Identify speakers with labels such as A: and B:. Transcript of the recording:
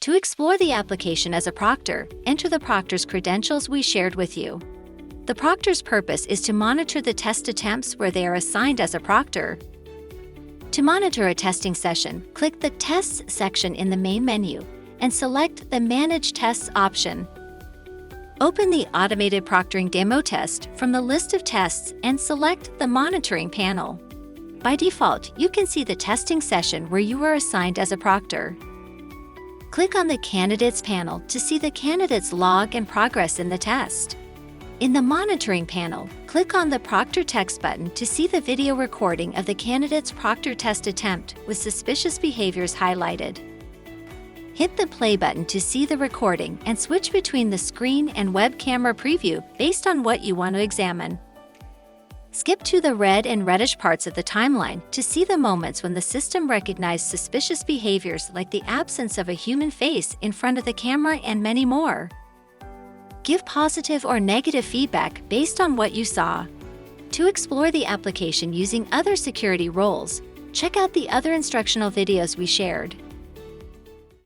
A: To explore the application as a proctor, enter the proctor's credentials we shared with you. The proctor's purpose is to monitor the test attempts where they are assigned as a proctor. To monitor a testing session, click the Tests section in the main menu and select the Manage Tests option. Open the Automated Proctoring Demo Test from the list of tests and select the Monitoring panel. By default, you can see the testing session where you were assigned as a proctor. Click on the Candidates panel to see the candidate's log and progress in the test. In the Monitoring panel, click on the Proctor text button to see the video recording of the candidate's proctor test attempt with suspicious behaviors highlighted. Hit the play button to see the recording and switch between the screen and web camera preview based on what you want to examine. Skip to the red and reddish parts of the timeline to see the moments when the system recognized suspicious behaviors like the absence of a human face in front of the camera and many more. Give positive or negative feedback based on what you saw. To explore the application using other security roles, check out the other instructional videos we shared.